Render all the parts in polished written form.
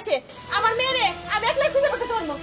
হয়েছে আমার মেয়ে আমি একলাই খুঁজে পেতে পারবো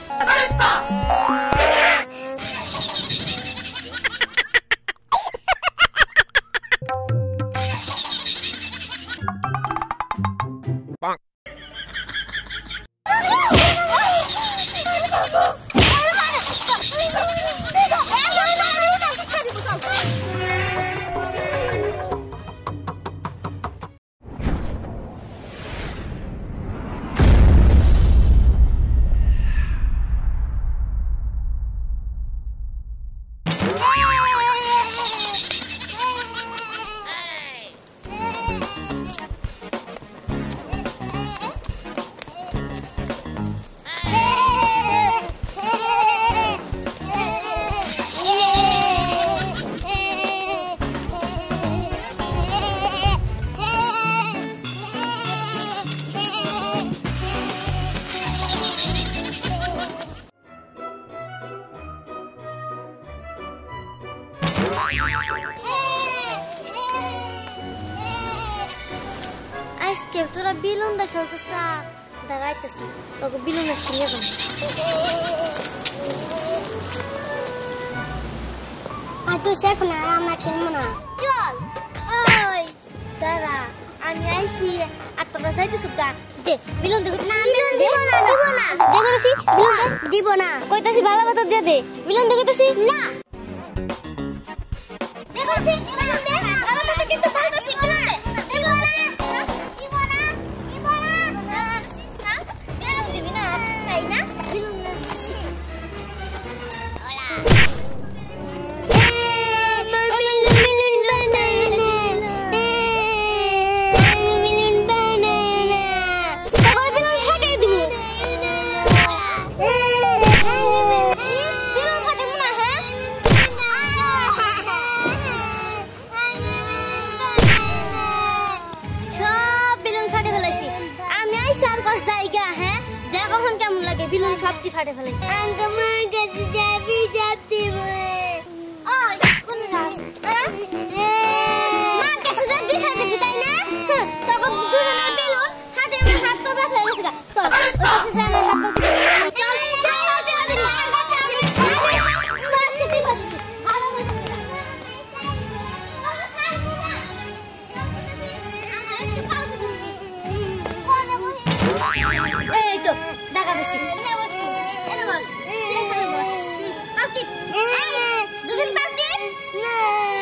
আজকে তোরা বিলুন দেখালতেছ দাঁড়াইতেছি তোকে বিলুন আজকে নিয়ে যাবো আর তুই শেখ না আমরা খেলবো না চল ওই দাঁড়া আমি আইসি আর তোরা যাইতেছ গা দে বিলুন দেখো না বিলুন দিব না দেখতেছি বিলুন দিব না কইতাছি ভালো মতো দিয়ে দে বিলুন দেখতেছি না দেখতেছি বিলুন দে না ভালো মতো কিন্তু বলতেছি বিলুন দিব না বিলুন সবটি ফাটে ফেলেছে আমার কাছে যাবি যাবি ওই কোন রাস মার কাছে যাবি যাবি তাই না তখন দুজনের বিলুন হাতে আমার হাত তো ব্যথা হয়ে গেছে চল ওই কাছে যা আমার হাত তো চল এই তো দেখা বেশি দুজন পারবি না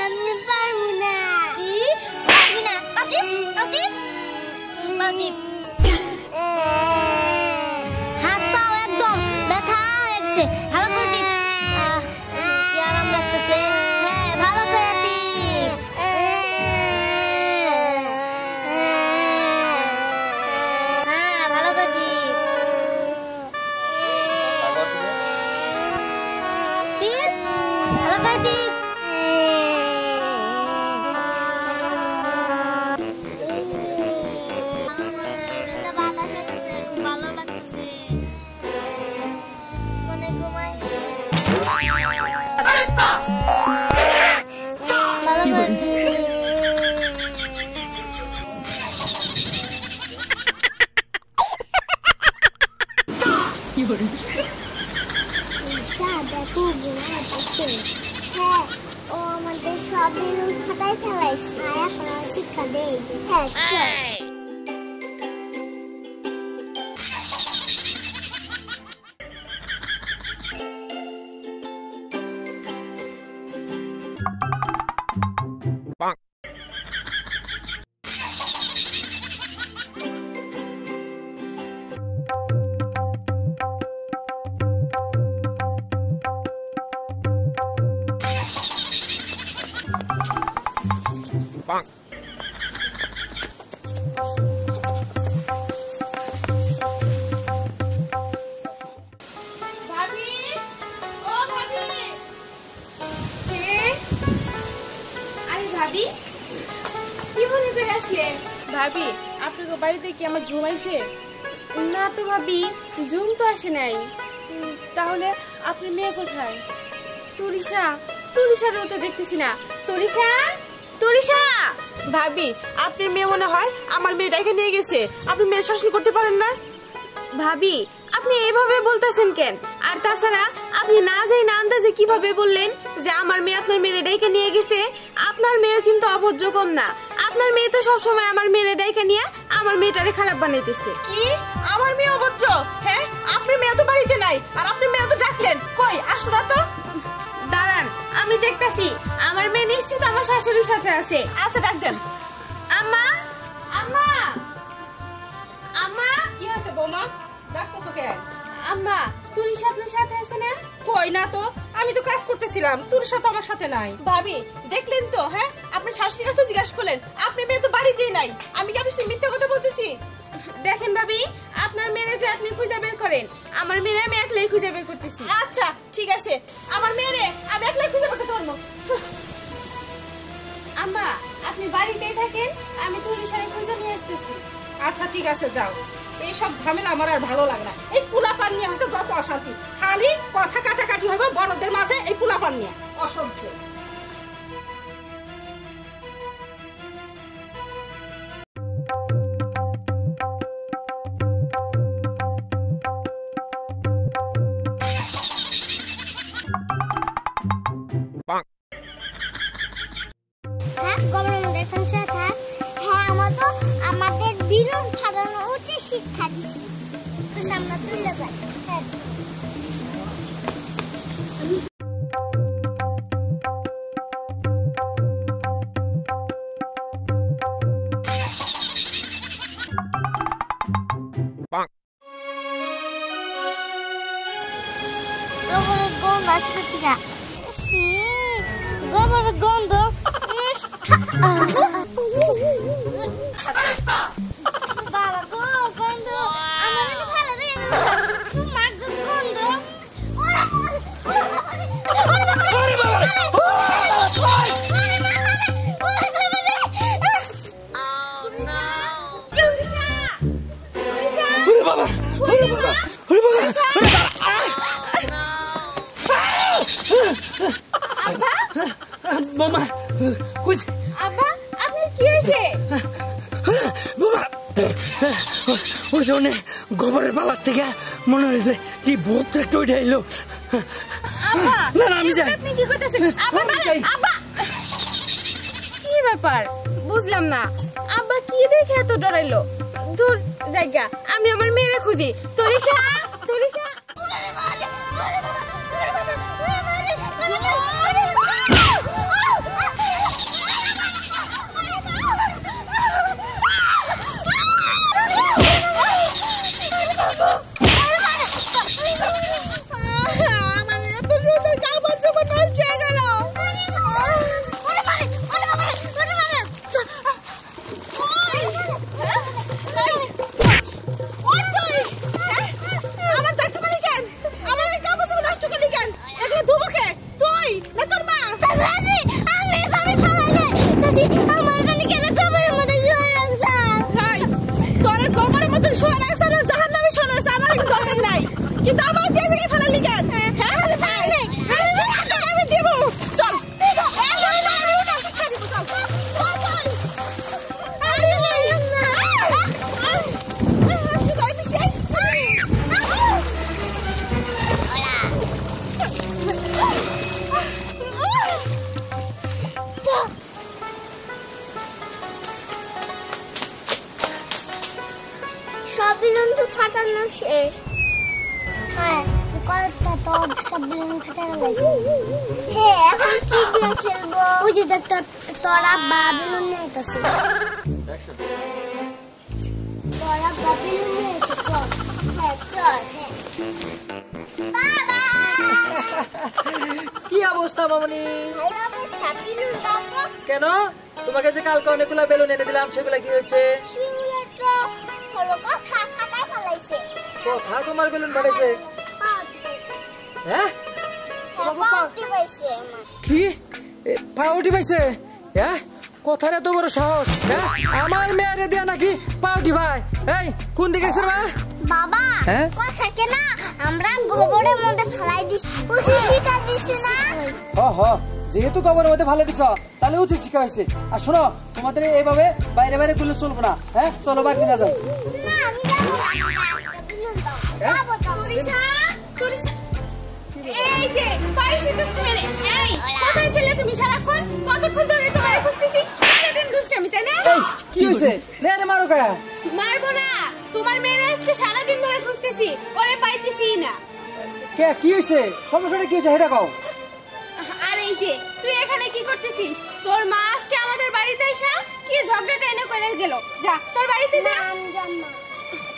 আমি পারবো না কি পারবি না পারবি পারবি পারবি হাত পা একদম ব্যথা হয়ে গেছে ভালো করে টিপ কি আরাম লাগতেছে হ্যাঁ ভালো করে টিপ হ্যাঁ ভালো করে টিপ ও আমাদের সব বেলুন ফাটাই ফেলাইছে এখন শিক্ষা দেই হ্যাঁ ভাবি আপনাদের বাড়িতে কি আমার ঝুম আইছে? না তো ভাবি, ঝুম তো আসে নাই। তাহলে আপনি মেয়ে কোথায়? তুরিশা, তুরিশারও তো দেখতেছি না। তুরিশা, তুরিশা। ভাবি আপনার মেয়ে মনে হয় আমার মেয়েটাকে নিয়ে গেছে। আপনি মেয়ে শাসন করতে পারেন না? ভাবি আপনি এভাবে বলতেছেন কেন? আর তাছাড়া আপনি না যাই না আন্দাজে কিভাবে বললেন যে আমার মেয়ে আপনার মেয়ে ডাইকা নিয়ে গেছে? আপনার মেয়ে কিন্তু অভদ্র কম না। আপনার মেয়ে তো সবসময় আমার মেয়ে ডাইকা নিয়ে আমার মেয়েটারে খারাপ বানাইতেছে। কি আমার মেয়ে অভদ্র? হ্যাঁ, আপনার মেয়ে তো বাড়িতে নাই আর আপনি মেয়ে তো ডাকলেন, কই আসলো না তো। দাঁড়ান আমি দেখতাছি, আমার মেয়ে নিশ্চিত আমার শাশুড়ির সাথে আছে। আচ্ছা ডাক দেন। আম্মা, আম্মা, আম্মা, কি হয়েছে বৌমা, ডাকতেছো কেন? আম্মা তুলিশা আপনার সাথে আছে না? কই না তো, আমি তো কাজ করতেছিলাম, তোর সাথে আমার সাথে নাই। ভাবি দেখলেন তো, হ্যাঁ আপনি শাশুড়ির কাছে জিজ্ঞাসা করলেন, আপনি মেয়ে তো বাড়িতেই নাই। আমি কি আপনার সাথে মিথ্যা কথা বলতেছি? দেখেন ভাবি, আপনার মেয়ে যে আপনি খুঁজে বের করেন, আমার মেয়ে আমি একলাই খুঁজে বের করতেছি। আচ্ছা ঠিক আছে, আমার মেয়ে আমি একলাই খুঁজে বের করতে পারবো। আম্মা আপনি বাড়িতেই থাকেন, আমি তুলিশারে খুঁজে নিয়ে আসতেছি। আচ্ছা ঠিক আছে যাও, এইসব ঝামেলা আমার আর ভালো লাগে না। এই পোলাপান নিয়ে হচ্ছে যত অশান্তি, খালি কথা কাটাকাটি হবে বড়দের মাঝে এই পোলাপান নিয়ে, অসহ্য। থাক গরমের মধ্যে এখন শুয়ে থাক। হ্যাঁ আমাদের বিরুন ফাটানো উচিত শিক্ষা দিছি, তো সামনে চলে যায়। হ্যাঁ গোবরের গন্ধ আসবে টিকা, গোবরের গন্ধ। বাবা গো গন্ধ, আমার তো ভালো লাগে না, তোমার গন্ধ। মামা কই আব্বা আপনার কি হয়েছে? বাবা ওই জন্য গোবরের পালার থেকে মনে হয়েছে কি ভূত একটা উঠে এলো। আব্বা না না আমি যাই। আপনি কি করতেছেন? আব্বা আমি দাঁড়ান, যাই। আব্বা কি ব্যাপার বুঝলাম না, আব্বা কি দেখে এত ডরাইলো? দূর জায়গা, আমি আমার মেয়েরে খুঁজি। তুলিশা, তুলিশা, কিন্তু আমার দিয়ে থেকে ফেলালি কেন? আমি দেব, চল শিক্ষা দিব, সব বেলুন তো ফাটানো শেষ। হ্যাঁ কয়েকটা তো সব বেলুন ফাটানো গেছে। হ্যাঁ এখন কি দিয়ে খেলবো? ওই যে দেখতে তোরা বা বেলুন নিয়ে এসেছে, তোরা বা বেলুন নিয়ে এসেছে। চল হ্যাঁ চল। হ্যাঁ বাবা কি অবস্থা মামনি? ভালো অবস্থা, বেলুন দাও তো। কেন তোমাকে যে কালকে অনেকগুলা বেলুন এনে দিলাম সেগুলা কি হয়েছে? সেগুলো তো হলো কথা ফাটাই ফেলাইছে। কোথায় তোমার বেলুন ফাটাইছে? হ্যাঁ কি পাউটি পাইছে? হ্যাঁ কোথায় এত বড় সাহস? হ্যাঁ আমার মেয়েরে দিয়া নাকি পাউটি ভাই? এই কোন দিকে গেছে মা? বাবা হ্যাঁ? কথা কেনা আমরা গোবরের মধ্যে ফেলাই দিছি, উচিত শিক্ষা দিছি না? হ যেহেতু গোবরের মধ্যে ভালো দিছ তাহলে উচিত শিক্ষা হয়েছে। আর শোনো তোমাদের এইভাবে বাইরে বাইরে গুলো চলবো না। হ্যাঁ চলো বাড়িতে না যাও। না আমি যাবো না, বেলুন দাও। হ্যাঁ? তুলিশা তুলিশা এই যে পাইছি দুষ্টু মেরে এই কোথায় ছিলে তুমি সারাক্ষণ কতক্ষণ ধরে তোমায় খুঁজতেছি সারাদিন দুষ্টামি তাই না এই কি হইছে নে রে মারো কা মারবো না তোমার মেয়ে আজকে সারাদিন ধরে খুঁজতেছি ওরে পাইতেছি না কে কি হইছে সমস্যাটা কি হইছে সেটা কও আর এই যে তুই এখানে কি করতেছিস তোর মা আজকে আমাদের বাড়িতে এসে কি ঝগড়াটা এনে করে গেল যা তোর বাড়িতে যা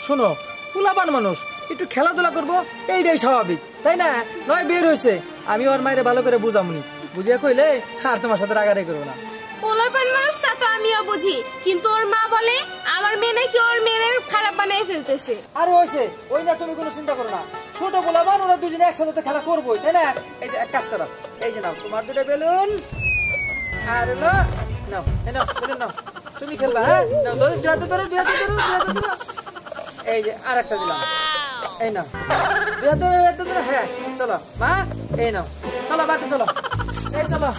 শোনো পোলাপান মানুষ একটু খেলাধুলা করবো এইটাই স্বাভাবিক তাই না নয় বের হয়েছে আমি ওর মায়ের ভালো করে বুঝামনি বুঝিয়া কইলে আর তোমার সাথে রাগারাগি করবো না পোলাপান মানুষ তা তো আমিও বুঝি কিন্তু ওর মা বলে আমার মেয়ে নাকি ওর মেয়ের খারাপ বানিয়ে ফেলতেছে আরে হয়েছে ওই না তুমি কোনো চিন্তা করো না ছোট পোলাপান ওরা দুজনে একসাথে তো খেলা করবোই তাই না এই যে এক কাজ করো এই যে নাও তোমার দুটো বেলুন আর হলো নাও এই নাও বেলুন নাও তুমি খেলবা হ্যাঁ নাও ধরো দুই হাতে ধরো দুই হাতে ধরো দুই হাতে ধরো এই যে আর একটা দিলাম এই নাও দুই হাতে ধরো হ্যাঁ চলো মা এই নাও চলো বাড়িতে চলো এই চলো